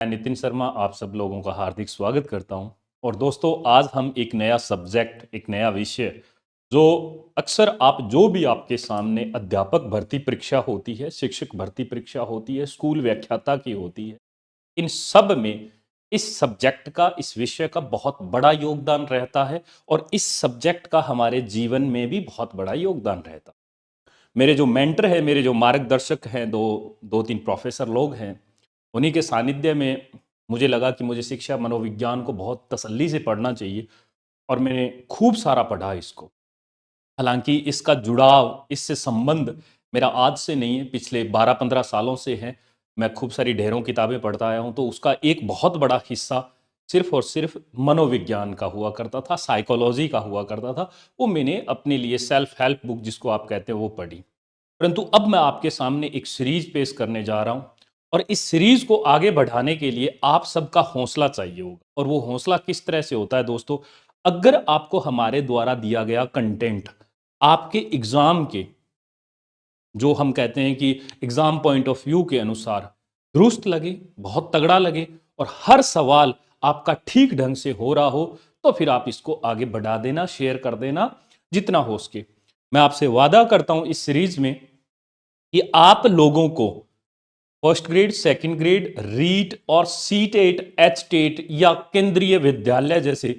मैं नितिन शर्मा आप सब लोगों का हार्दिक स्वागत करता हूं। और दोस्तों, आज हम एक नया सब्जेक्ट, एक नया विषय जो अक्सर आप जो भी आपके सामने अध्यापक भर्ती परीक्षा होती है, शिक्षक भर्ती परीक्षा होती है, स्कूल व्याख्याता की होती है, इन सब में इस सब्जेक्ट का, इस विषय का बहुत बड़ा योगदान रहता है। और इस सब्जेक्ट का हमारे जीवन में भी बहुत बड़ा योगदान रहता है। मेरे जो मेंटर है, मेरे जो मार्गदर्शक हैं, दो तीन प्रोफेसर लोग हैं, उन्हीं के सानिध्य में मुझे लगा कि मुझे शिक्षा मनोविज्ञान को बहुत तसल्ली से पढ़ना चाहिए। और मैंने खूब सारा पढ़ा इसको। हालांकि इसका जुड़ाव, इससे संबंध मेरा आज से नहीं है, पिछले 12-15 सालों से है। मैं खूब सारी ढेरों किताबें पढ़ता आया हूँ, तो उसका एक बहुत बड़ा हिस्सा सिर्फ और सिर्फ मनोविज्ञान का हुआ करता था, साइकोलॉजी का हुआ करता था। वो मैंने अपने लिए सेल्फ हेल्प बुक जिसको आप कहते हैं वो पढ़ी। परंतु अब मैं आपके सामने एक सीरीज पेश करने जा रहा हूं। और इस सीरीज को आगे बढ़ाने के लिए आप सबका हौसला चाहिए होगा। और वो हौसला किस तरह से होता है दोस्तों? अगर आपको हमारे द्वारा दिया गया कंटेंट आपके एग्जाम के, जो हम कहते हैं कि एग्जाम पॉइंट ऑफ व्यू के अनुसार दुरुस्त लगे, बहुत तगड़ा लगे, और हर सवाल आपका ठीक ढंग से हो रहा हो, तो फिर आप इसको आगे बढ़ा देना, शेयर कर देना जितना हो सके। मैं आपसे वादा करता हूं इस सीरीज में कि आप लोगों को first grade, second grade, REET और सी टेट, एच टेट या केंद्रीय विद्यालय जैसे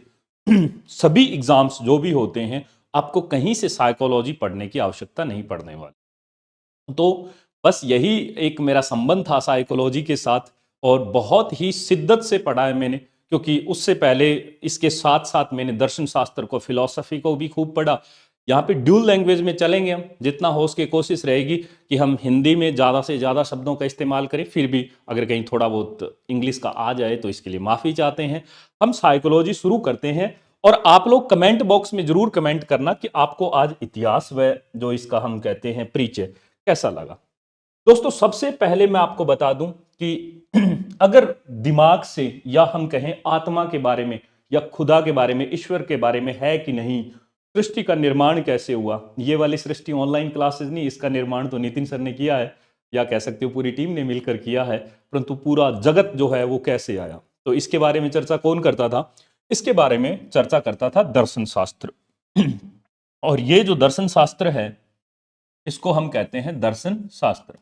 सभी एग्जाम्स जो भी होते हैं, आपको कहीं से साइकोलॉजी पढ़ने की आवश्यकता नहीं पड़ने वाली। तो बस यही एक मेरा संबंध था साइकोलॉजी के साथ। और बहुत ही शिद्दत से पढ़ा है मैंने, क्योंकि उससे पहले इसके साथ साथ मैंने दर्शन शास्त्र को, फिलॉसफी को भी खूब पढ़ा। यहाँ पे ड्यूल लैंग्वेज में चलेंगे हम, जितना हो सके कोशिश रहेगी कि हम हिंदी में ज़्यादा से ज़्यादा शब्दों का इस्तेमाल करें। फिर भी अगर कहीं थोड़ा बहुत इंग्लिश का आ जाए तो इसके लिए माफ़ी चाहते हैं। हम साइकोलॉजी शुरू करते हैं। और आप लोग कमेंट बॉक्स में जरूर कमेंट करना कि आपको आज इतिहास व जो इसका हम कहते हैं परिचय कैसा लगा। दोस्तों, सबसे पहले मैं आपको बता दूं कि अगर दिमाग से, या हम कहें आत्मा के बारे में, या खुदा के बारे में, ईश्वर के बारे में है कि नहीं, सृष्टि का निर्माण कैसे हुआ, ये वाली सृष्टि ऑनलाइन क्लासेस नहीं, इसका निर्माण तो नितिन सर ने किया है, या कह सकते हो पूरी टीम ने मिलकर किया है। परंतु पूरा जगत जो है वो कैसे आया, तो इसके बारे में चर्चा कौन करता था? इसके बारे में चर्चा करता था दर्शन शास्त्र। और ये जो दर्शन शास्त्र है, इसको हम कहते हैं दर्शन शास्त्र।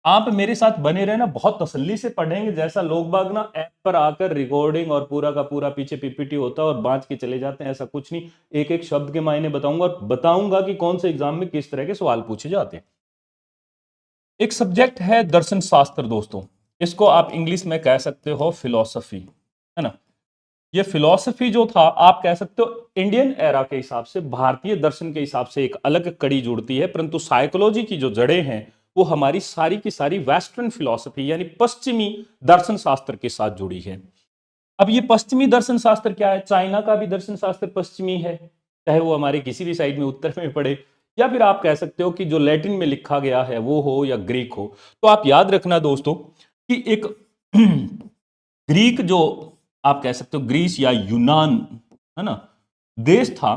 आप मेरे साथ बने रहना, बहुत तसल्ली से पढ़ेंगे। जैसा लोग बाग ना ऐप पर आकर रिकॉर्डिंग और पूरा का पूरा पीछे पीपीटी होता है और बांट के चले जाते हैं, ऐसा कुछ नहीं। एक एक शब्द के मायने बताऊंगा और बताऊंगा कि कौन से एग्जाम में किस तरह के सवाल पूछे जाते हैं। एक सब्जेक्ट है दर्शन शास्त्र दोस्तों, इसको आप इंग्लिश में कह सकते हो फिलॉसफी, है ना। ये फिलॉसफी जो था, आप कह सकते हो इंडियन एरा के हिसाब से, भारतीय दर्शन के हिसाब से एक अलग कड़ी जुड़ती है। परंतु साइकोलॉजी की जो जड़ें हैं वो हमारी सारी की सारी वेस्टर्न फिलॉसफी यानी पश्चिमी दर्शन शास्त्र के साथ जुड़ी है। अब ये पश्चिमी दर्शन शास्त्र क्या है? चाइना का भी दर्शन शास्त्र पश्चिमी है, चाहे वो हमारे किसी भी साइड में उत्तर में पड़े, या फिर आप कह सकते हो कि जो लैटिन में लिखा गया है वो हो, या ग्रीक हो। तो आप याद रखना दोस्तों कि एक ग्रीक जो आप कह सकते हो ग्रीस या यूनान, है ना, देश था,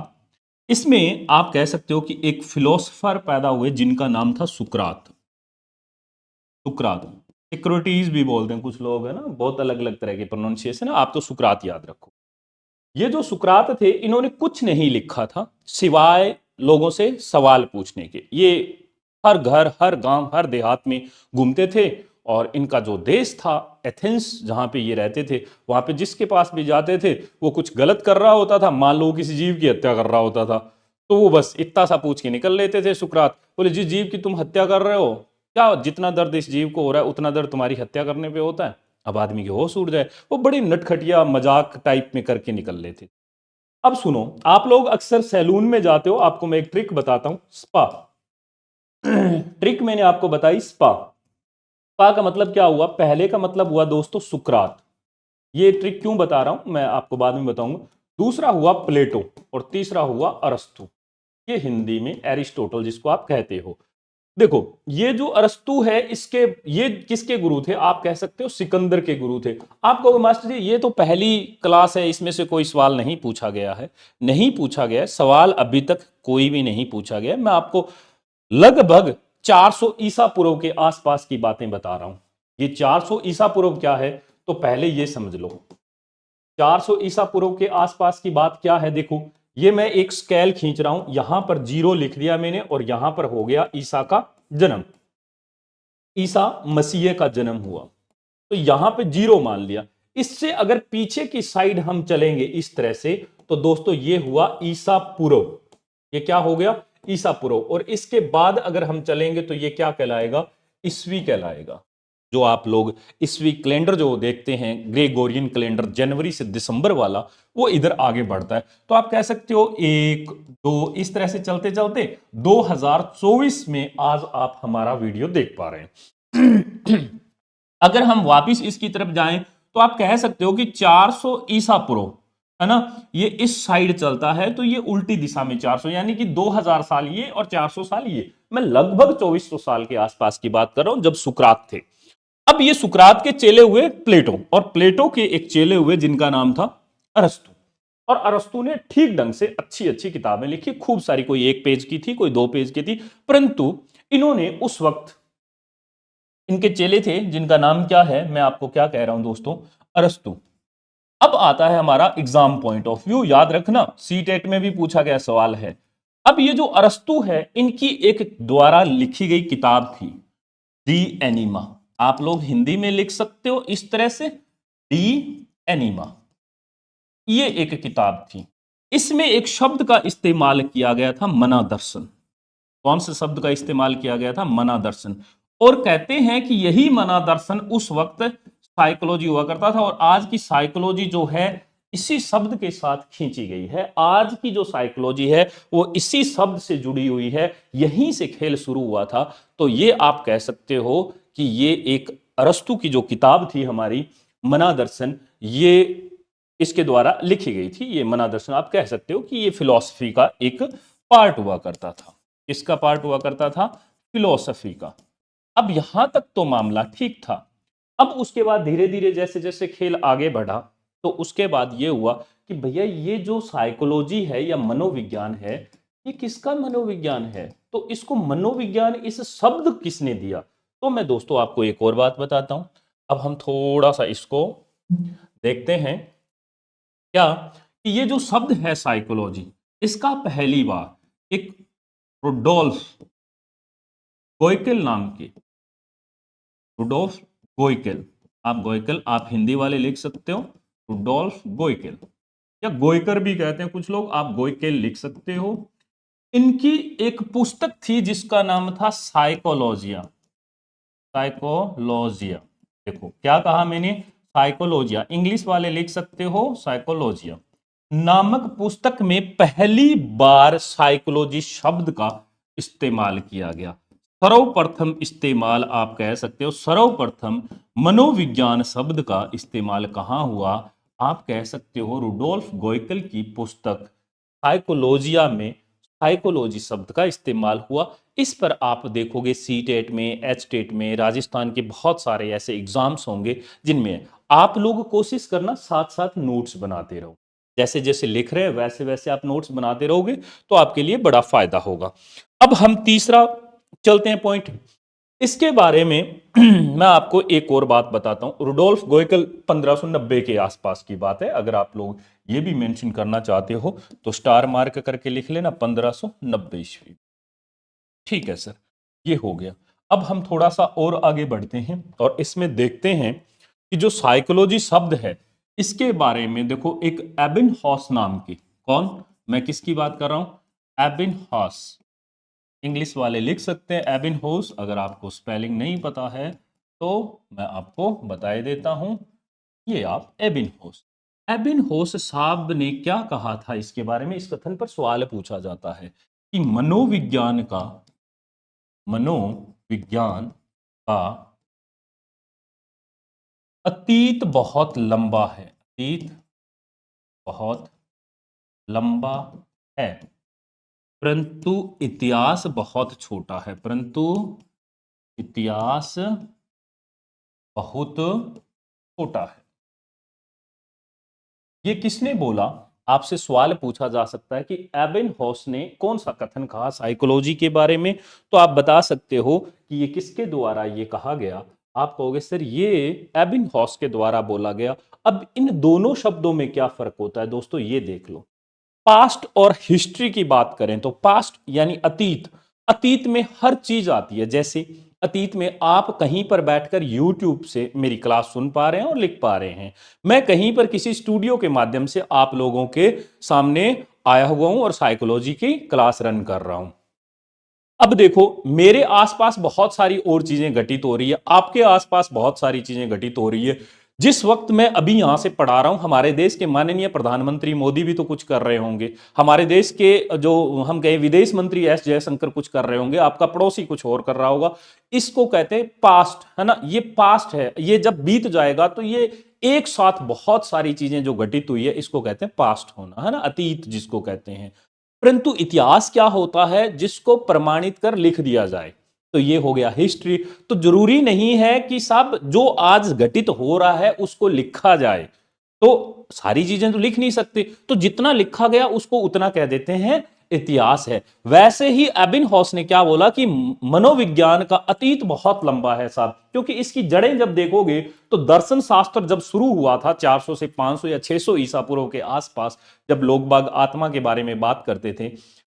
इसमें आप कह सकते हो कि एक फिलोसफर पैदा हुए जिनका नाम था सुकरात। सुकरात, सिक्रोटीज भी बोलते हैं कुछ लोग, है ना, बहुत अलग अलग तरह के प्रोनाउंसिएशन है। आप तो सुकरात याद रखो। ये जो सुकरात थे, इन्होंने कुछ नहीं लिखा था सिवाय लोगों से सवाल पूछने के। ये हर घर, हर गांव, हर देहात में घूमते थे। और इनका जो देश था एथेंस, जहां पे ये रहते थे, वहां पे जिसके पास भी जाते थे वो कुछ गलत कर रहा होता था, मान लो किसी जीव की हत्या कर रहा होता था, तो वो बस इतना सा पूछ के निकल लेते थे। सुकरात बोले, जिस जीव की तुम हत्या कर रहे हो, क्या जितना दर्द इस जीव को हो रहा है उतना दर्द तुम्हारी हत्या करने पे होता है? अब आदमी की होश उड़ जाए। वो बड़ी नटखटिया मजाक टाइप में करके निकल लेते। अब सुनो, आप लोग अक्सर सैलून में जाते हो, आपको मैं एक ट्रिक बताता हूं, स्पा। ट्रिक मैंने आपको बताई, स्पा। स्पा का मतलब क्या हुआ? पहले का मतलब हुआ दोस्तों सुकरात। ये ट्रिक क्यों बता रहा हूं मैं आपको बाद में बताऊंगा। दूसरा हुआ प्लेटो, और तीसरा हुआ अरस्तु। ये हिंदी में एरिस्टोटल जिसको आप कहते हो। देखो, ये जो अरस्तु है, इसके ये किसके गुरु थे? आप कह सकते हो सिकंदर के गुरु थे। आप कहोगे मास्टर जी ये तो पहली क्लास है, इसमें से कोई सवाल नहीं पूछा गया है। नहीं पूछा गया है सवाल, अभी तक कोई भी नहीं पूछा गया। मैं आपको लगभग 400 ईसा पूर्व के आसपास की बातें बता रहा हूं। ये 400 ईसा पूर्व क्या है? तो पहले ये समझ लो 400 ईसा पूर्व के आसपास की बात क्या है। देखो ये मैं एक स्केल खींच रहा हूं, यहां पर 0 लिख दिया मैंने और यहां पर हो गया ईसा का जन्म, ईसा मसीह का जन्म हुआ, तो यहां पे 0 मान लिया। इससे अगर पीछे की साइड हम चलेंगे इस तरह से, तो दोस्तों ये हुआ ईसा पूर्व, ये क्या हो गया ईसा पूर्व। और इसके बाद अगर हम चलेंगे तो ये क्या कहलाएगा, ईस्वी कहलाएगा। जो आप लोग ईस्वी कैलेंडर जो देखते हैं, ग्रेगोरियन कैलेंडर जनवरी से दिसंबर वाला, वो इधर आगे बढ़ता है। तो आप कह सकते हो 1 2 इस तरह से चलते चलते 2024 में आज आप हमारा वीडियो देख पा रहे हैं। अगर हम वापिस इसकी तरफ जाएं तो आप कह सकते हो कि 400 ईसा पूर्व, है ना, ये इस साइड चलता है, तो ये उल्टी दिशा में 400, यानी कि 2000 साल ये और 400 साल ये। मैं लगभग 2400 साल के आसपास की बात कर रहा हूं जब सुकरात थे। अब ये सुकरात के चेले हुए प्लेटो, और प्लेटो के एक चेले हुए जिनका नाम था अरस्तु। और अरस्तु ने ठीक ढंग से अच्छी अच्छी किताबें लिखी, खूब सारी, कोई 1 पेज की थी, कोई 2 पेज की थी, परंतु इन्होंने उस वक्त, इनके चेले थे जिनका नाम क्या है, मैं आपको क्या कह रहा हूं दोस्तों, अरस्तु। अब आता है हमारा एग्जाम पॉइंट ऑफ व्यू, याद रखना सीटेट में भी पूछा गया सवाल है। अब ये जो अरस्तु है, इनकी एक द्वारा लिखी गई किताब थी डी एनिमा। आप लोग हिंदी में लिख सकते हो इस तरह से, डी एनिमा, ये एक किताब थी। इसमें एक शब्द का इस्तेमाल किया गया था, मना दर्शन। कौन से शब्द का इस्तेमाल किया गया था, मना दर्शन। और कहते हैं कि यही मना दर्शन उस वक्त साइकोलॉजी हुआ करता था, और आज की साइकोलॉजी जो है इसी शब्द के साथ खींची गई है। आज की जो साइकोलॉजी है वो इसी शब्द से जुड़ी हुई है, यहीं से खेल शुरू हुआ था। तो ये आप कह सकते हो कि ये एक अरस्तु की जो किताब थी हमारी मना दर्शन, ये इसके द्वारा लिखी गई थी। ये मना दर्शन आप कह सकते हो कि ये फिलॉसफी का एक पार्ट हुआ करता था। किसका पार्ट हुआ करता था, फिलॉसफी का। अब यहां तक तो मामला ठीक था। अब उसके बाद धीरे धीरे जैसे जैसे खेल आगे बढ़ा, तो उसके बाद ये हुआ कि भैया ये जो साइकोलॉजी है या मनोविज्ञान है, ये किसका मनोविज्ञान है, तो इसको मनोविज्ञान इस शब्द किसने दिया। तो मैं दोस्तों आपको एक और बात बताता हूं। अब हम थोड़ा सा इसको देखते हैं, क्या कि ये जो शब्द है साइकोलॉजी, इसका पहली बार एक रुडोल्फ गोइकेल नाम के, रुडोल्फ गोइकेल, आप गोइकेल आप हिंदी वाले लिख सकते हो, रुडोल्फ गोइकेल या गोइकर भी कहते हैं कुछ लोग, आप गोइकेल लिख सकते हो। इनकी एक पुस्तक थी जिसका नाम था साइकोलॉजिया। साइकोलॉजिया, देखो क्या कहा मैंने, साइकोलॉजिया, इंग्लिश वाले लिख सकते हो साइकोलॉजिया नामक पुस्तक में पहली बार साइकोलॉजी शब्द का इस्तेमाल किया गया। सर्वप्रथम इस्तेमाल आप कह सकते हो, सर्वप्रथम मनोविज्ञान शब्द का इस्तेमाल कहां हुआ, आप कह सकते हो रुडोल्फ गोइकल की पुस्तक साइकोलॉजिया में साइकोलॉजी शब्द का इस्तेमाल हुआ। इस पर आप देखोगे सी टेट में, एच टेट में, राजस्थान के बहुत सारे ऐसे एग्जाम्स होंगे जिनमें आप लोग कोशिश करना साथ साथ नोट्स बनाते रहो। जैसे जैसे लिख रहे हैं वैसे वैसे आप नोट्स बनाते रहोगे तो आपके लिए बड़ा फायदा होगा। अब हम तीसरा चलते हैं पॉइंट, इसके बारे में मैं आपको एक और बात बताता हूं। रुडोल्फ गोइकल 1590 के आसपास की बात है। अगर आप लोग ये भी मेंशन करना चाहते हो तो स्टार मार्क करके लिख लेना 1590 ईस्वी। ठीक है सर, ये हो गया। अब हम थोड़ा सा और आगे बढ़ते हैं और इसमें देखते हैं कि जो साइकोलॉजी शब्द है इसके बारे में देखो, एक एबिनहॉस नाम की, कौन, मैं किसकी बात कर रहा हूं, एबिनहॉस, इंग्लिश वाले लिख सकते हैं एबिनहॉस। अगर आपको स्पेलिंग नहीं पता है तो मैं आपको बता देता हूं, ये आप एबिनहॉस। एबिनहॉस साहब ने क्या कहा था इसके बारे में, इस कथन पर सवाल पूछा जाता है कि मनोविज्ञान का अतीत बहुत लंबा है, अतीत बहुत लंबा है, परंतु इतिहास बहुत छोटा है, परंतु इतिहास बहुत छोटा है। ये किसने बोला, आपसे सवाल पूछा जा सकता है कि एबिनहॉस ने कौन सा कथन कहा साइकोलॉजी के बारे में, तो आप बता सकते हो कि ये किसके द्वारा ये कहा गया। आप कहोगे सर ये एबिंगहॉस के द्वारा बोला गया। अब इन दोनों शब्दों में क्या फर्क होता है दोस्तों, ये देख लो। पास्ट और हिस्ट्री की बात करें तो पास्ट यानी अतीत, अतीत में हर चीज आती है। जैसे अतीत में आप कहीं पर बैठकर यूट्यूब से मेरी क्लास सुन पा रहे हैं और लिख पा रहे हैं, मैं कहीं पर किसी स्टूडियो के माध्यम से आप लोगों के सामने आया हुआ हूं और साइकोलॉजी की क्लास रन कर रहा हूं। अब देखो मेरे आसपास बहुत सारी और चीजें घटित हो रही है, आपके आसपास बहुत सारी चीजें घटित हो रही है। जिस वक्त मैं अभी यहां से पढ़ा रहा हूं, हमारे देश के माननीय प्रधानमंत्री मोदी भी तो कुछ कर रहे होंगे, हमारे देश के जो हम कहें विदेश मंत्री एस जयशंकर कुछ कर रहे होंगे, आपका पड़ोसी कुछ और कर रहा होगा। इसको कहते हैं पास्ट, है ना, ये पास्ट है। ये जब बीत जाएगा तो ये एक साथ बहुत सारी चीजें जो घटित हुई है इसको कहते हैं पास्ट होना, है ना, अतीत जिसको कहते हैं। परंतु इतिहास क्या होता है, जिसको प्रमाणित कर लिख दिया जाए, तो ये हो गया हिस्ट्री। तो जरूरी नहीं है कि सब जो आज घटित हो रहा है उसको लिखा जाए, तो सारी चीजें तो लिख नहीं सकते, तो जितना लिखा गया उसको उतना कह देते हैं इतिहास है। वैसे ही एबिंगहॉस ने क्या बोला कि मनोविज्ञान का अतीत बहुत लंबा है साहब, क्योंकि इसकी जड़ें जब देखोगे तो दर्शन शास्त्र जब शुरू हुआ था 400 से 500 या 600 ईसा पूर्व के आसपास, जब लोग बाग आत्मा के बारे में बात करते थे,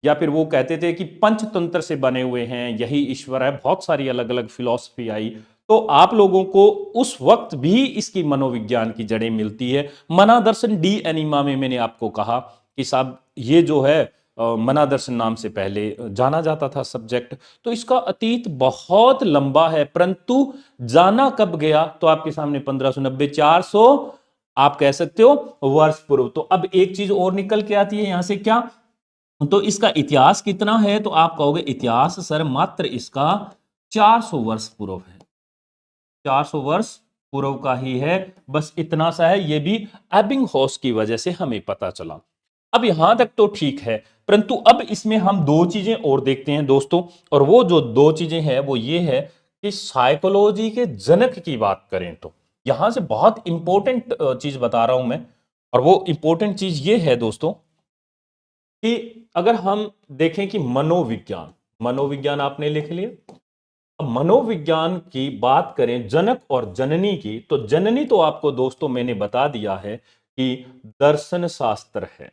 या फिर वो कहते थे कि पंचतंत्र से बने हुए हैं, यही ईश्वर है, बहुत सारी अलग अलग फिलॉसफी आई, तो आप लोगों को उस वक्त भी इसकी मनोविज्ञान की जड़ें मिलती है। मना दर्शन डी एनिमा में मैंने आपको कहा कि साहब ये जो है मना दर्शन नाम से पहले जाना जाता था सब्जेक्ट, तो इसका अतीत बहुत लंबा है, परंतु जाना कब गया, तो आपके सामने 1590 400 आप कह सकते हो वर्ष पूर्व। तो अब एक चीज और निकल के आती है यहां से, क्या, तो इसका इतिहास कितना है, तो आप कहोगे इतिहास सर मात्र इसका 400 वर्ष पूर्व है, 400 वर्ष पूर्व का ही है, बस इतना सा है। ये भी एबिंगहॉस की वजह से हमें पता चला। अब यहां तक तो ठीक है, परंतु अब इसमें हम दो चीजें और देखते हैं दोस्तों, और वो जो दो चीजें हैं वो ये है कि साइकोलॉजी के जनक की बात करें तो यहां से बहुत इंपॉर्टेंट चीज बता रहा हूं मैं, और वो इंपॉर्टेंट चीज ये है दोस्तों कि अगर हम देखें कि मनोविज्ञान, मनोविज्ञान आपने लिख लिया, अब मनोविज्ञान की बात करें जनक और जननी की, तो जननी तो आपको दोस्तों मैंने बता दिया है कि दर्शन शास्त्र है,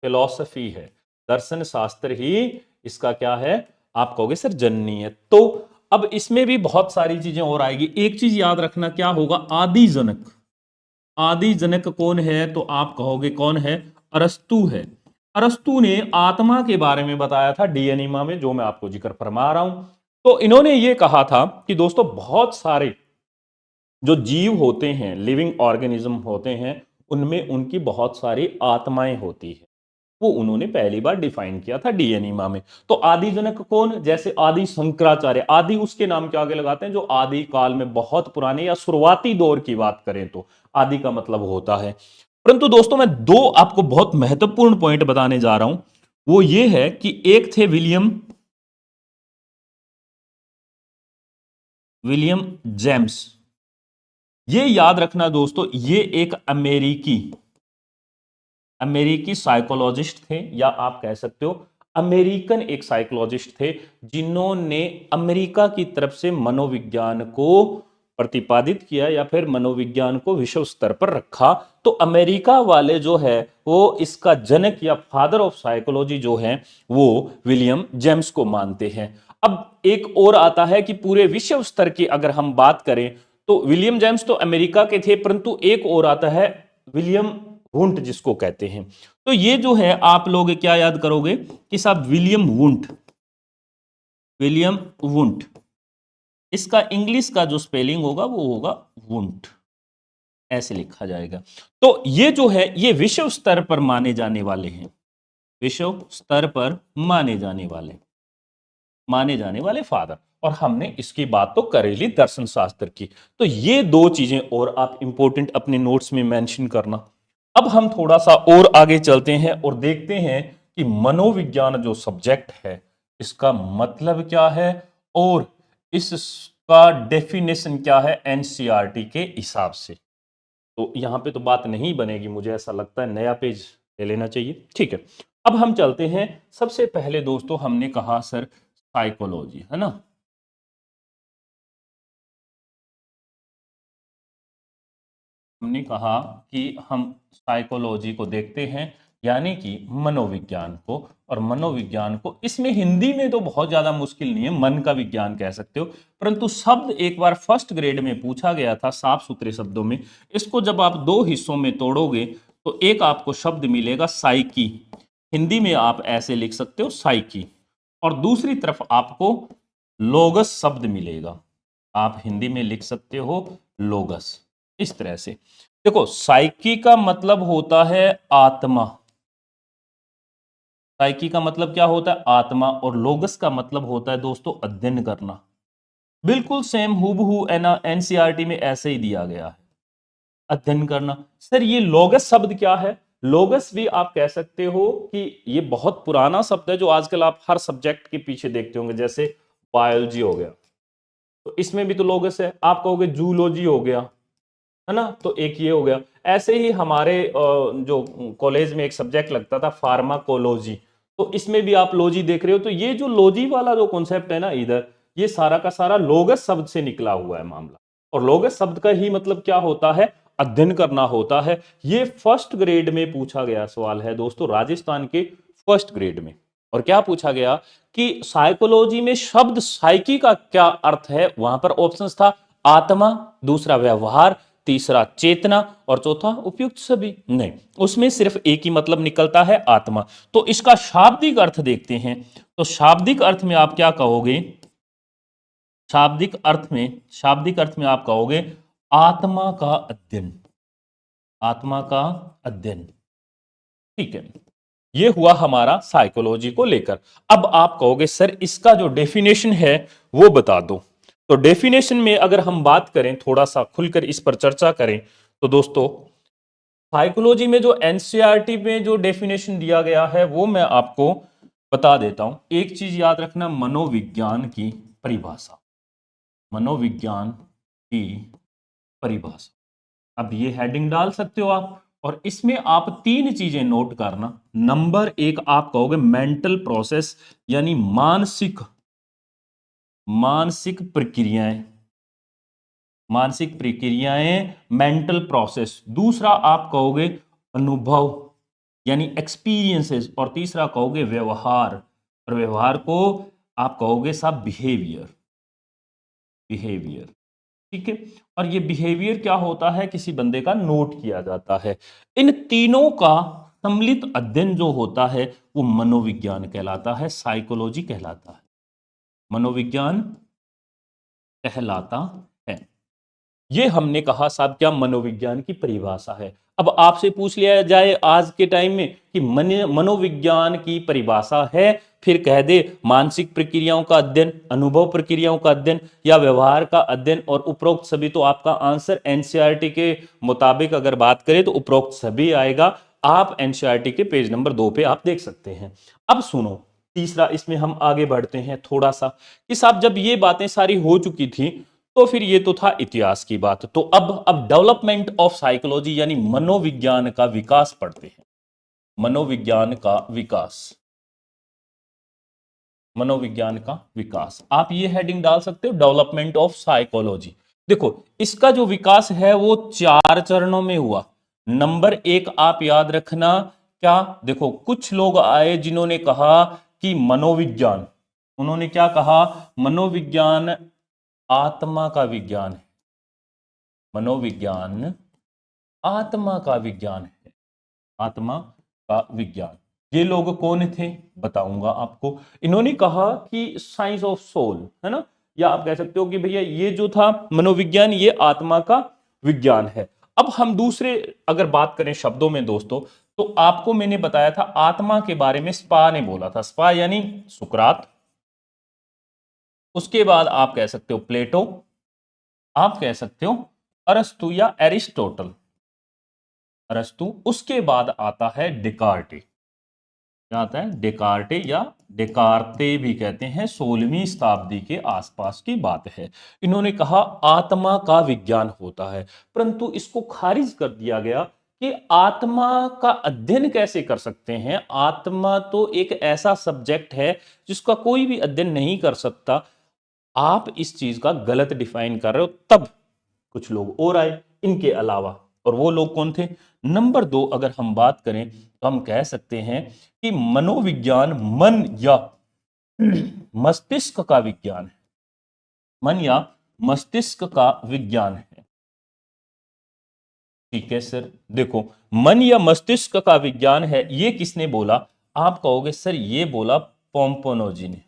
फिलॉसफी है, दर्शन शास्त्र ही इसका क्या है, आप कहोगे सर जननी है। तो अब इसमें भी बहुत सारी चीजें और आएगी। एक चीज याद रखना, क्या होगा, आदि जनक, आदि जनक कौन है, तो आप कहोगे कौन है, अरस्तु है। अरस्तु ने आत्मा के बारे में बताया था डी एनिमा में, जो मैं आपको जिक्र फरमा रहा हूं। तो इन्होंने ये कहा था कि दोस्तों बहुत सारे जो जीव होते हैं, लिविंग ऑर्गेनिज्म होते हैं, उनमें उनकी बहुत सारी आत्माएं होती है, वो उन्होंने पहली बार डिफाइन किया था डी एनिमा में। तो आदि जनक कौन, जैसे आदि शंकराचार्य, आदि उसके नाम के आगे लगाते हैं जो आदि काल में बहुत पुराने या शुरुआती दौर की बात करें तो आदि का मतलब होता है। परंतु दोस्तों मैं दो आपको बहुत महत्वपूर्ण पॉइंट बताने जा रहा हूं, वो ये है कि एक थे विलियम, विलियम जेम्स। ये याद रखना दोस्तों, ये एक अमेरिकी, अमेरिकी साइकोलॉजिस्ट थे, या आप कह सकते हो अमेरिकन एक साइकोलॉजिस्ट थे, जिन्होंने अमेरिका की तरफ से मनोविज्ञान को प्रतिपादित किया या फिर मनोविज्ञान को विश्व स्तर पर रखा। तो अमेरिका वाले जो है वो इसका जनक या फादर ऑफ साइकोलॉजी जो है वो विलियम जेम्स को मानते हैं। अब एक और आता है कि पूरे विश्व स्तर की अगर हम बात करें तो विलियम जेम्स तो अमेरिका के थे, परंतु एक और आता है विलियम वुंट जिसको कहते हैं। तो ये जो है आप लोग क्या याद करोगे कि साहब विलियम वुंट, विलियम वुंट, इसका इंग्लिश का जो स्पेलिंग होगा वो होगा वुंट, ऐसे लिखा जाएगा। तो ये जो है ये विश्व स्तर पर माने जाने वाले हैं, विश्व स्तर पर माने जाने वाले फादर, और हमने इसकी बात तो कर ही ली दर्शन शास्त्र की। तो ये दो चीजें और आप इंपॉर्टेंट अपने नोट्स में मेंशन करना। अब हम थोड़ा सा और आगे चलते हैं और देखते हैं कि मनोविज्ञान जो सब्जेक्ट है इसका मतलब क्या है और इसका डेफिनेशन क्या है एनसीईआरटी के हिसाब से। तो यहां पे तो बात नहीं बनेगी, मुझे ऐसा लगता है नया पेज ले लेना चाहिए। ठीक है, अब हम चलते हैं। सबसे पहले दोस्तों हमने कहा सर साइकोलॉजी, है ना, हमने कहा कि हम साइकोलॉजी को देखते हैं, यानी कि मनोविज्ञान को। और मनोविज्ञान को इसमें हिंदी में तो बहुत ज्यादा मुश्किल नहीं है, मन का विज्ञान कह सकते हो, परंतु शब्द एक बार फर्स्ट ग्रेड में पूछा गया था साफ सुथरे शब्दों में। इसको जब आप दो हिस्सों में तोड़ोगे तो एक आपको शब्द मिलेगा साइकी, हिंदी में आप ऐसे लिख सकते हो साइकी, और दूसरी तरफ आपको लोगस शब्द मिलेगा, आप हिंदी में लिख सकते हो लोगस। इस तरह से देखो, साइकी का मतलब होता है आत्मा, साइकी का मतलब क्या होता है आत्मा, और लोगस का मतलब होता है दोस्तों अध्ययन करना। बिल्कुल सेम हूबहू एनसीईआरटी में ऐसे ही दिया गया है, अध्ययन करना। सर ये लोगस शब्द क्या है? लोगस भी आप कह सकते हो कि ये बहुत पुराना शब्द है जो आजकल आप हर सब्जेक्ट के पीछे देखते होंगे, जैसे बायोलॉजी हो गया तो इसमें भी तो लोगस है, आप कहोगे जूलॉजी हो गया, है ना, तो एक ये हो गया। ऐसे ही हमारे जो कॉलेज में एक सब्जेक्ट लगता था फार्माकोलॉजी, तो इसमें भी आप लॉजी देख रहे हो, तो ये जो लॉजी वाला जो कॉन्सेप्ट है ना इधर, ये सारा का सारा लोगस शब्द से निकला हुआ है मामला। और लोगस शब्द का ही मतलब क्या होता है? अध्ययन करना होता है। ये फर्स्ट ग्रेड में पूछा गया सवाल है दोस्तों, राजस्थान के फर्स्ट ग्रेड में। और क्या पूछा गया कि साइकोलॉजी में शब्द साइकी का क्या अर्थ है? वहां पर ऑप्शंस था आत्मा, दूसरा व्यवहार, तीसरा चेतना, और चौथा उपयुक्त सभी। नहीं, उसमें सिर्फ एक ही मतलब निकलता है आत्मा। तो इसका शाब्दिक अर्थ देखते हैं। तो शाब्दिक अर्थ में आप क्या कहोगे? शाब्दिक अर्थ में आप कहोगे आत्मा का अध्ययन, आत्मा का अध्ययन। ठीक है, ये हुआ हमारा साइकोलॉजी को लेकर। अब आप कहोगे सर इसका जो डेफिनेशन है वो बता दो। तो डेफिनेशन में अगर हम बात करें, थोड़ा सा खुलकर इस पर चर्चा करें, तो दोस्तों साइकोलॉजी में जो एनसीईआरटी में जो डेफिनेशन दिया गया है वो मैं आपको बता देता हूं। एक चीज याद रखना, मनोविज्ञान की परिभाषा, मनोविज्ञान की परिभाषा। अब ये हेडिंग डाल सकते हो आप, और इसमें आप तीन चीजें नोट करना। नंबर एक आप कहोगे मेंटल प्रोसेस, यानी मानसिक मानसिक प्रक्रियाएं, मानसिक प्रक्रियाएं, मेंटल प्रोसेस। दूसरा आप कहोगे अनुभव, यानी एक्सपीरियंसेस, और तीसरा कहोगे व्यवहार, और व्यवहार को आप कहोगे साहब बिहेवियर, बिहेवियर। ठीक है, और ये बिहेवियर क्या होता है? किसी बंदे का नोट किया जाता है। इन तीनों का सम्मिलित अध्ययन जो होता है वो मनोविज्ञान कहलाता है, साइकोलॉजी कहलाता है, मनोविज्ञान कहलाता है। ये हमने कहा साहब क्या मनोविज्ञान की परिभाषा है। अब आपसे पूछ लिया जाए आज के टाइम में कि मनोविज्ञान की परिभाषा है, फिर कह दे मानसिक प्रक्रियाओं का अध्ययन, अनुभव प्रक्रियाओं का अध्ययन, या व्यवहार का अध्ययन, और उपरोक्त सभी, तो आपका आंसर एनसीईआरटी के मुताबिक अगर बात करें तो उपरोक्त सभी आएगा। आप एनसीईआरटी के पेज नंबर 2 पे आप देख सकते हैं। अब सुनो तीसरा, इसमें हम आगे बढ़ते हैं थोड़ा सा कि साहब जब ये बातें सारी हो चुकी थी तो फिर ये तो था इतिहास की बात। तो अब डेवलपमेंट ऑफ साइकोलॉजी यानी मनोविज्ञान का विकास पढ़ते हैं। मनोविज्ञान का विकास, मनोविज्ञान का विकास, आप ये हेडिंग डाल सकते हो डेवलपमेंट ऑफ साइकोलॉजी। देखो इसका जो विकास है वो 4 चरणों में हुआ। नंबर एक आप याद रखना, क्या? देखो कुछ लोग आए जिन्होंने कहा कि मनोविज्ञान, उन्होंने क्या कहा? मनोविज्ञान आत्मा का विज्ञान है, मनोविज्ञान आत्मा का विज्ञान है, आत्मा का विज्ञान। ये लोग कौन थे बताऊंगा आपको। इन्होंने कहा कि साइंस ऑफ सोल, है ना, या आप कह सकते हो कि भैया ये जो था मनोविज्ञान ये आत्मा का विज्ञान है। अब हम दूसरे अगर बात करें शब्दों में दोस्तों, तो आपको मैंने बताया था आत्मा के बारे में स्पा ने बोला था, स्पा यानी सुकरात। उसके बाद आप कह सकते हो प्लेटो, आप कह सकते हो अरस्तु या एरिस्टोटल, अरस्तु। उसके बाद आता है डेकार्टे, क्या आता है? डेकार्टे या डेकार्ते भी कहते हैं, 16वीं शताब्दी के आसपास की बात है। इन्होंने कहा आत्मा का विज्ञान होता है, परंतु इसको खारिज कर दिया गया कि आत्मा का अध्ययन कैसे कर सकते हैं? आत्मा तो एक ऐसा सब्जेक्ट है जिसका कोई भी अध्ययन नहीं कर सकता। आप इस चीज का गलत डिफाइन कर रहे हो। तब कुछ लोग और आए इनके अलावा, और वो लोग कौन थे? नंबर 2, अगर हम बात करें तो हम कह सकते हैं कि मनोविज्ञान मन या मस्तिष्क का विज्ञान है। मन या मस्तिष्क का विज्ञान है। ठीक है सर, देखो मन या मस्तिष्क का विज्ञान है, ये किसने बोला? आप कहोगे सर ये बोला पोम्पोनोजी ने।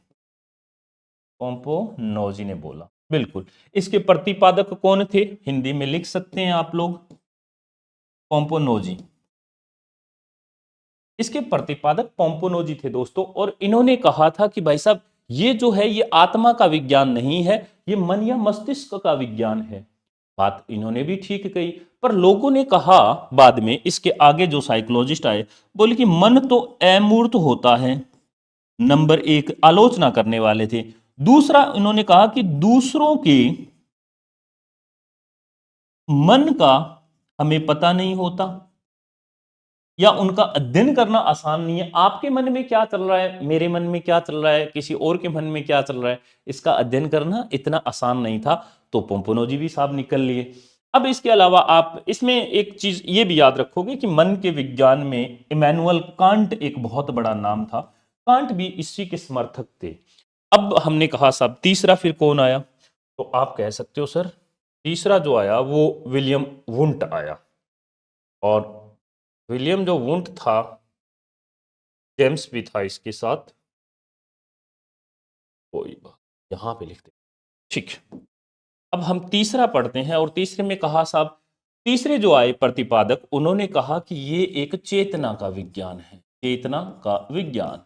पोम्पोनोजी ने बोला, बिल्कुल। इसके प्रतिपादक कौन थे? हिंदी में लिख सकते हैं आप लोग, पोम्पोनोजी। इसके प्रतिपादक पोम्पोनोजी थे दोस्तों, और इन्होंने कहा था कि भाई साहब ये जो है ये आत्मा का विज्ञान नहीं है, ये मन या मस्तिष्क का विज्ञान है। बात इन्होंने भी ठीक कही, पर लोगों ने कहा बाद में, इसके आगे जो साइकोलॉजिस्ट आए बोले कि मन तो अमूर्त होता है। नंबर 1 आलोचना करने वाले थे। दूसरा इन्होंने कहा कि दूसरों के मन का हमें पता नहीं होता, या उनका अध्ययन करना आसान नहीं है। आपके मन में क्या चल रहा है, मेरे मन में क्या चल रहा है, किसी और के मन में क्या चल रहा है, इसका अध्ययन करना इतना आसान नहीं था। तो पोम्पोनोजी भी साहब निकल लिए। अब इसके अलावा आप इसमें एक चीज ये भी याद रखोगे कि मन के विज्ञान में इमैनुअल कांट एक बहुत बड़ा नाम था। कांट भी इसी के समर्थक थे। अब हमने कहा साहब तीसरा फिर कौन आया? तो आप कह सकते हो सर तीसरा जो आया वो विलियम वुंट आया। और विलियम जो वुंट था, जेम्स भी था इसके साथ, कोई बात यहां पे लिखते, ठीक। अब हम तीसरा पढ़ते हैं, और तीसरे में कहा साहब, तीसरे जो आए प्रतिपादक, उन्होंने कहा कि ये एक चेतना का विज्ञान है। चेतना का विज्ञान,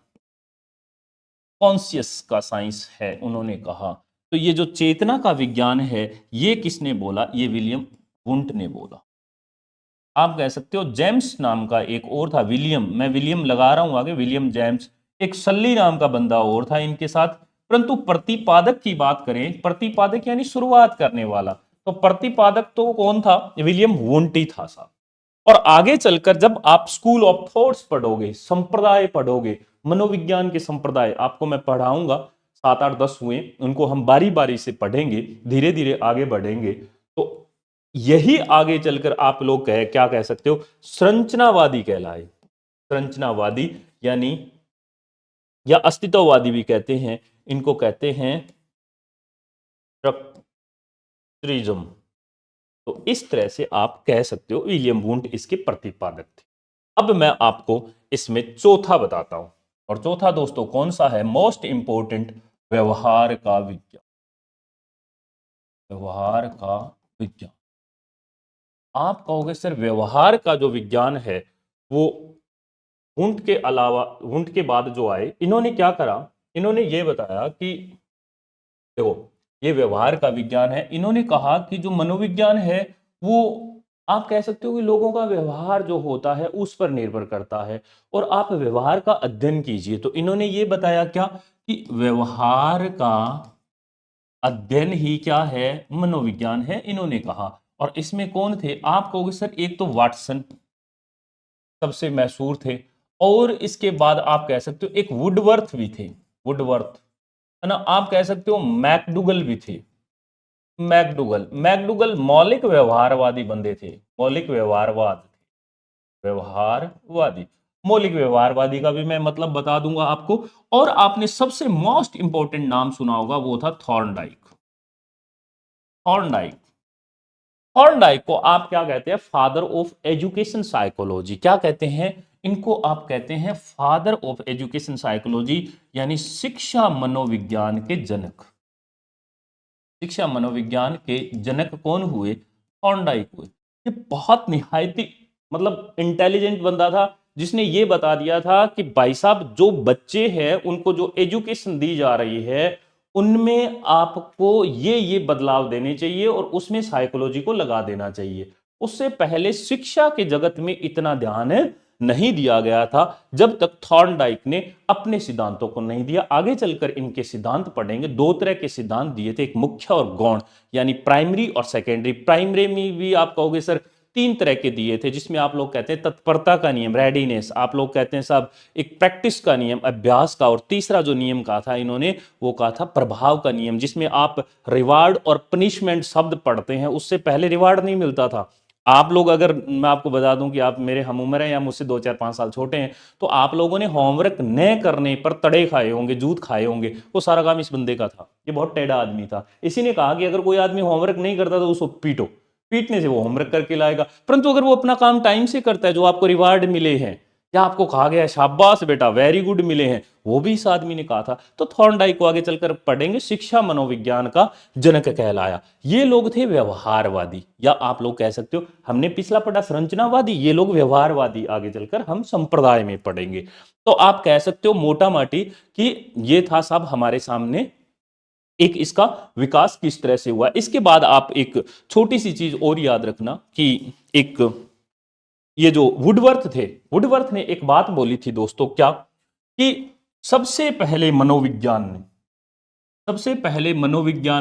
कॉन्शियस का साइंस है, उन्होंने कहा। तो ये जो चेतना का विज्ञान है, ये किसने बोला? ये विलियम वुंट ने बोला। आप कह सकते हो जेम्स नाम का एक और था, विलियम, मैं विलियम लगा रहा हूं आगे, विलियम जेम्स, एक सल्ली नाम का बंदा और था इनके साथ। परंतु प्रतिपादक की बात करें, प्रतिपादक यानी शुरुआत करने वाला, तो प्रतिपादक तो कौन था? विलियम वुंट ही था साहब। और आगे चलकर जब आप स्कूल ऑफ थॉट्स पढ़ोगे, संप्रदाय पढ़ोगे, मनोविज्ञान के संप्रदाय आपको मैं पढ़ाऊंगा, 7 8 10 हुए, उनको हम बारी बारी से पढ़ेंगे, धीरे धीरे आगे बढ़ेंगे। तो यही आगे चलकर आप लोग क्या कह सकते हो? संरचनावादी कहलाए। संरचनावादी यानी, या अस्तित्ववादी भी कहते हैं, इनको कहते हैं स्ट्रक्चरिज्म। तो इस तरह से आप कह सकते हो विलियम वुंट इसके प्रतिपादक थे। अब मैं आपको इसमें चौथा बताता हूं, और चौथा दोस्तों कौन सा है? मोस्ट इंपोर्टेंट, व्यवहार का विज्ञान। व्यवहार का विज्ञान। आप कहोगे सर व्यवहार का जो विज्ञान है वो वुंट के अलावा, वुंट के बाद जो आए, इन्होंने क्या करा? इन्होंने ये बताया कि देखो ये व्यवहार का विज्ञान है। इन्होंने कहा कि जो मनोविज्ञान है वो, आप कह सकते हो कि लोगों का व्यवहार जो होता है उस पर निर्भर करता है, और आप व्यवहार का अध्ययन कीजिए। तो इन्होंने ये बताया क्या कि व्यवहार का अध्ययन ही क्या है? मनोविज्ञान है, इन्होंने कहा। और इसमें कौन थे? आप कहोगे सर एक तो वाटसन सबसे मशहूर थे, और इसके बाद आप कह सकते हो एक वुडवर्थ भी थे, वुडवर्थ है ना। आप कह सकते हो मैकडुगल भी थे। मैकडुगल, मैकडुगल मौलिक व्यवहारवादी बंदे थे, मौलिक व्यवहारवाद, व्यवहारवादी, मौलिक व्यवहारवादी का भी मैं मतलब बता दूंगा आपको। और आपने सबसे मोस्ट इंपोर्टेंट नाम सुना होगा, वो था थॉर्नडाइक। थॉर्नडाइक, थॉर्नडाइक को आप क्या कहते हैं? Father of education psychology. क्या कहते हैं इनको? आप कहते हैं फादर ऑफ एजुकेशन साइकोलॉजी, यानी शिक्षा मनोविज्ञान के जनक। शिक्षा मनोविज्ञान के जनक कौन हुए? थॉर्नडाइक हुए। ये बहुत निहायती मतलब इंटेलिजेंट बंदा था, जिसने ये बता दिया था कि भाई साहब जो बच्चे हैं उनको जो एजुकेशन दी जा रही है उनमें आपको ये बदलाव देने चाहिए, और उसमें साइकोलॉजी को लगा देना चाहिए। उससे पहले शिक्षा के जगत में इतना ध्यान नहीं दिया गया था, जब तक थॉर्नडाइक ने अपने सिद्धांतों को नहीं दिया। आगे चलकर इनके सिद्धांत पढ़ेंगे। 2 तरह के सिद्धांत दिए थे, एक मुख्य और गौण, यानी प्राइमरी और सेकेंडरी। प्राइमरी में भी आप कहोगे सर 3 तरह के दिए थे, जिसमें आप लोग कहते हैं तत्परता का नियम, रेडीनेस, आप लोग कहते हैं साहब एक प्रैक्टिस का नियम, अभ्यास का, और तीसरा जो नियम कहा था इन्होंने वो कहा था प्रभाव का नियम, जिसमें आप रिवार्ड और पनिशमेंट शब्द पढ़ते हैं, उससे पहले रिवार्ड नहीं मिलता था, आप लोग, अगर मैं आपको बता दूं कि आप मेरे हम उम्र हैं या मुझसे 2 4 5 साल छोटे हैं, तो आप लोगों ने होमवर्क न करने पर तड़े खाए होंगे, जूत खाए होंगे। वो सारा काम इस बंदे का था। ये बहुत टेढ़ा आदमी था। इसी ने कहा कि अगर कोई आदमी होमवर्क नहीं करता तो उसको पीटो, पीटने से वो होमवर्क करके लाएगा। परंतु अगर वो अपना काम टाइम से करता है, जो आपको रिवार्ड मिले हैं या आपको कहा गया है शाबाश बेटा वेरी गुड मिले हैं, वो भी इस आदमी ने कहा था। तो थॉर्नडाइक को आगे चलकर पढ़ेंगे, शिक्षा मनोविज्ञान का जनक कहलाया। ये लोग थे व्यवहारवादी, या आप लोग कह सकते हो, हमने पिछला पढ़ा संरचनावादी, ये लोग व्यवहारवादी। आगे चलकर हम संप्रदाय में पढ़ेंगे। तो आप कह सकते हो मोटा माटी कि ये था सब हमारे सामने एक इसका विकास किस तरह से हुआ। इसके बाद आप एक छोटी सी चीज और याद रखना कि एक ये जो वुडवर्थ थे, वुडवर्थ ने एक बात बोली थी दोस्तों, क्या कि सबसे पहले मनोविज्ञान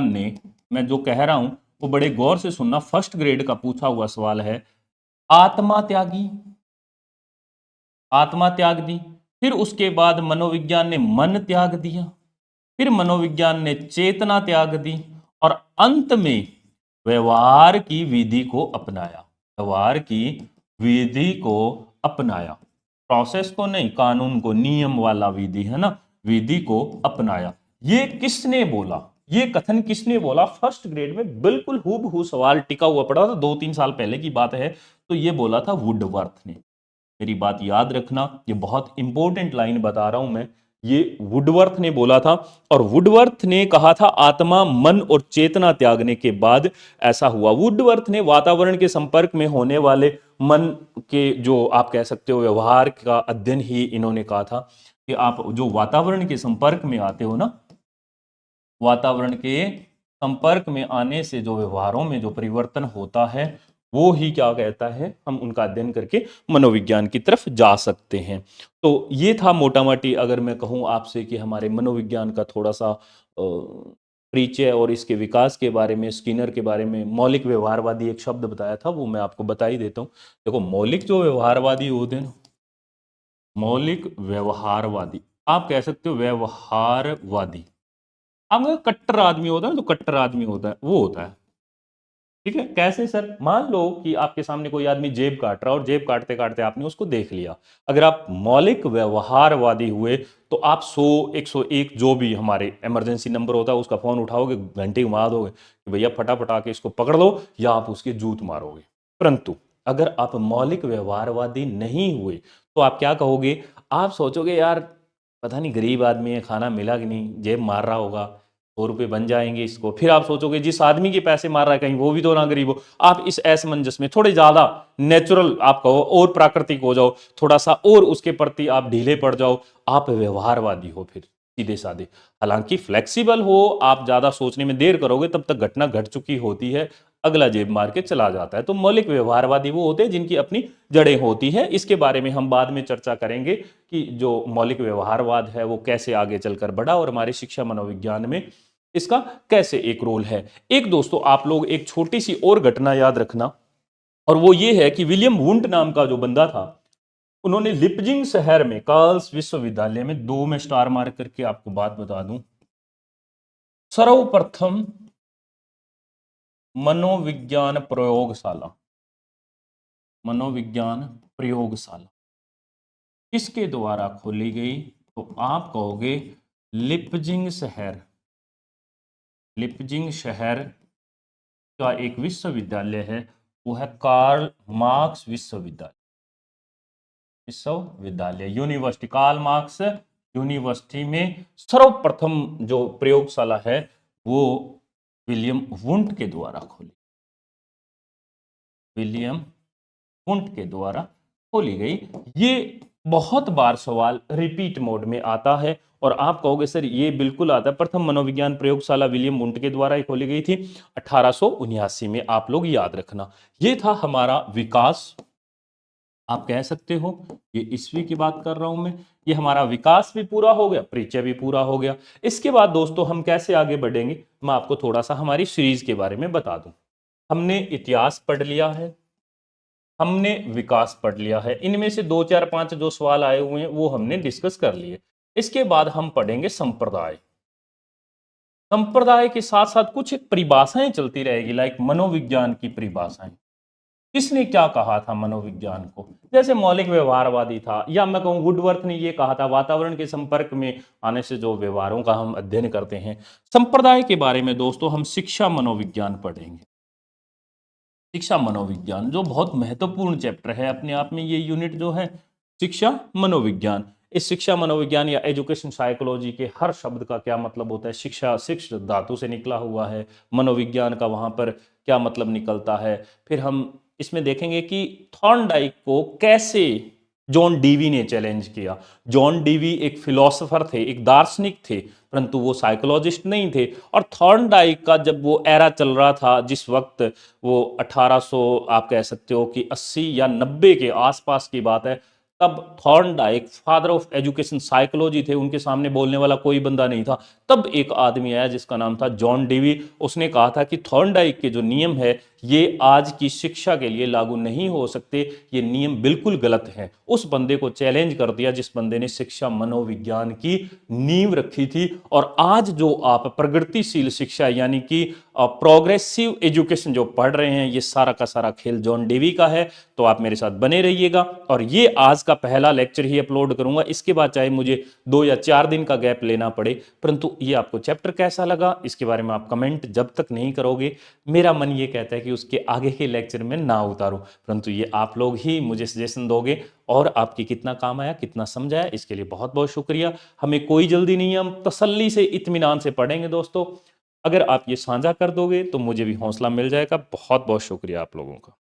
ने, मैं जो कह रहा हूं वो बड़े गौर से सुनना, फर्स्ट ग्रेड का पूछा हुआ सवाल है। आत्मा त्यागी, आत्मा त्याग दी, फिर उसके बाद मनोविज्ञान ने मन त्याग दिया, फिर मनोविज्ञान ने चेतना त्याग दी, और अंत में व्यवहार की विधि को अपनाया। व्यवहार की विधि को अपनाया, प्रोसेस को नहीं, कानून को, नियम वाला विधि है ना, विधि को अपनाया। ये किसने बोला, ये कथन किसने बोला? फर्स्ट ग्रेड में बिल्कुल हूबहू सवाल टिका हुआ पड़ा था, 2 3 साल पहले की बात है। तो ये बोला था वुडवर्थ ने। मेरी बात याद रखना, ये बहुत इंपॉर्टेंट लाइन बता रहा हूं मैं, ये वुडवर्थ ने बोला था। और वुडवर्थ ने कहा था आत्मा, मन और चेतना त्यागने के बाद ऐसा हुआ। वुडवर्थ ने वातावरण के संपर्क में होने वाले मन के, जो आप कह सकते हो व्यवहार का अध्ययन ही इन्होंने कहा था कि आप जो वातावरण के संपर्क में आते हो ना, वातावरण के संपर्क में आने से जो व्यवहारों में जो परिवर्तन होता है, वो ही क्या कहता है, हम उनका अध्ययन करके मनोविज्ञान की तरफ जा सकते हैं। तो ये था मोटा मोटी, अगर मैं कहूँ आपसे कि हमारे मनोविज्ञान का थोड़ा सा परिचय और इसके विकास के बारे में, स्किनर के बारे में। मौलिक व्यवहारवादी एक शब्द बताया था, वो मैं आपको बता ही देता हूँ। देखो, मौलिक जो व्यवहारवादी होते हैं ना, मौलिक व्यवहारवादी, आप कह सकते हो व्यवहारवादी, आपका कट्टर आदमी होता है, जो कट्टर आदमी होता है वो होता है। ठीक है, कैसे सर? मान लो कि आपके सामने कोई आदमी जेब काट रहा है, और जेब काटते काटते आपने उसको देख लिया। अगर आप मौलिक व्यवहारवादी हुए तो आप 100 101 जो भी हमारे इमरजेंसी नंबर होता है उसका फोन उठाओगे, घंटे घुमा दोगे कि भैया फटाफट आके इसको पकड़ लो, या आप उसके जूत मारोगे। परंतु अगर आप मौलिक व्यवहारवादी नहीं हुए तो आप क्या कहोगे? आप सोचोगे यार पता नहीं गरीब आदमी है, खाना मिला कि नहीं, जेब मार रहा होगा, 100 रुपये बन जाएंगे इसको। फिर आप सोचोगे जिस आदमी के पैसे मार रहा है कहीं वो भी तो ना गरीब हो। आप इस असमंजस में थोड़े ज्यादा नेचुरल आप कहो और प्राकृतिक हो जाओ, थोड़ा सा और उसके प्रति आप ढीले पड़ जाओ, आप व्यवहारवादी हो फिर, सीधे साधे। हालांकि फ्लेक्सिबल हो, आप ज्यादा सोचने में देर करोगे तब तक घटना घट चुकी होती है, अगला जेब मार के चला जाता है। तो मौलिक व्यवहारवादी वो होते हैं जिनकी अपनी जड़ें होती हैं। इसके बारे में हम बाद में चर्चा करेंगे कि जो मौलिक व्यवहारवाद है वो कैसे आगे चलकर बढ़ा और हमारे शिक्षा मनोविज्ञान में इसका कैसे एक रोल है। एक दोस्तों, आप लोग एक छोटी सी और घटना याद रखना, और वो ये है कि विलियम वुंट नाम का जो बंदा था, उन्होंने लिपजिंग शहर में, कार्ल्स विश्वविद्यालय में, 2 में स्टार मार्क करके आपको बात बता दूं, सर्वप्रथम मनोविज्ञान प्रयोगशाला, मनोविज्ञान प्रयोगशाला किसके द्वारा खोली गई? तो आप कहोगे लिपजिंग शहर, लिपजिंग शहर का एक विश्वविद्यालय है, वो है कार्ल मार्क्स विश्वविद्यालय, विश्वविद्यालय यूनिवर्सिटी, कार्ल मार्क्स यूनिवर्सिटी में सर्वप्रथम जो प्रयोगशाला है वो विलियम वुंट के द्वारा खोली, विलियम वुंट के द्वारा खोली गई। ये बहुत बार सवाल रिपीट मोड में आता है, और आप कहोगे सर ये बिल्कुल आता है। प्रथम मनोविज्ञान प्रयोगशाला विलियम वुंट के द्वारा ही खोली गई थी 1879 में, आप लोग याद रखना। ये था हमारा विकास, आप कह सकते हो ये ईस्वी की बात कर रहा हूं मैं। ये हमारा विकास भी पूरा हो गया, परिचय भी पूरा हो गया। इसके बाद दोस्तों हम कैसे आगे बढ़ेंगे, मैं आपको थोड़ा सा हमारी सीरीज के बारे में बता दूं। हमने इतिहास पढ़ लिया है, हमने विकास पढ़ लिया है, इनमें से 2 4 5 जो सवाल आए हुए हैं वो हमने डिस्कस कर लिए। इसके बाद हम पढ़ेंगे संप्रदाय। संप्रदाय के साथ साथ कुछ परिभाषाएं चलती रहेगी, लाइक मनोविज्ञान की परिभाषाएं। किसने क्या कहा था मनोविज्ञान को? जैसे मौलिक व्यवहारवादी था, या मैं कहूँ वुडवर्थ ने ये कहा था, वातावरण के संपर्क में आने से जो व्यवहारों का हम अध्ययन करते हैं। संप्रदाय के बारे में दोस्तों हम शिक्षा मनोविज्ञान पढ़ेंगे। शिक्षा मनोविज्ञान जो बहुत महत्वपूर्ण चैप्टर है अपने आप में, ये यूनिट जो है शिक्षा मनोविज्ञान। इस शिक्षा मनोविज्ञान या एजुकेशन साइकोलॉजी के हर शब्द का क्या मतलब होता है? शिक्षा, शिक्ष धातु से निकला हुआ है। मनोविज्ञान का वहां पर क्या मतलब निकलता है? फिर हम इसमें देखेंगे कि थॉर्नडाइक को कैसे जॉन डीवी ने चैलेंज किया। जॉन डीवी एक फिलोसोफर थे, एक दार्शनिक थे, परंतु वो साइकोलॉजिस्ट नहीं थे। और थॉर्नडाइक का जब वो एरा चल रहा था, जिस वक्त वो 1800 आप कह सकते हो कि 80 या 90 के आसपास की बात है, तब Thorndike father of education psychology थे, उनके सामने बोलने वाला कोई बंदा नहीं था। तब एक आदमी आया जिसका नाम था जॉन डीवी। उसने कहा था कि थॉर्नडाइक के जो नियम है ये आज की शिक्षा के लिए लागू नहीं हो सकते, ये नियम बिल्कुल गलत हैं। उस बंदे को चैलेंज कर दिया जिस बंदे ने शिक्षा मनोविज्ञान की नींव रखी थी। और आज जो आप प्रगतिशील शिक्षा यानी कि प्रोग्रेसिव एजुकेशन जो पढ़ रहे हैं, ये सारा का सारा खेल जॉन डेवी का है। तो आप मेरे साथ बने रहिएगा। और ये आज का पहला लेक्चर ही अपलोड करूंगा, इसके बाद चाहे मुझे 2 या 4 दिन का गैप लेना पड़े। परंतु ये आपको चैप्टर कैसा लगा इसके बारे में आप कमेंट जब तक नहीं करोगे, मेरा मन ये कहता है कि उसके आगे के लेक्चर में ना उतारूं। परंतु ये आप लोग ही मुझे सजेशन दोगे, और आपकी कितना काम आया, कितना समझाया, इसके लिए बहुत बहुत शुक्रिया। हमें कोई जल्दी नहीं है, हम तसल्ली से इत्मीनान से पढ़ेंगे दोस्तों। अगर आप ये साझा कर दोगे तो मुझे भी हौसला मिल जाएगा। बहुत बहुत शुक्रिया आप लोगों का।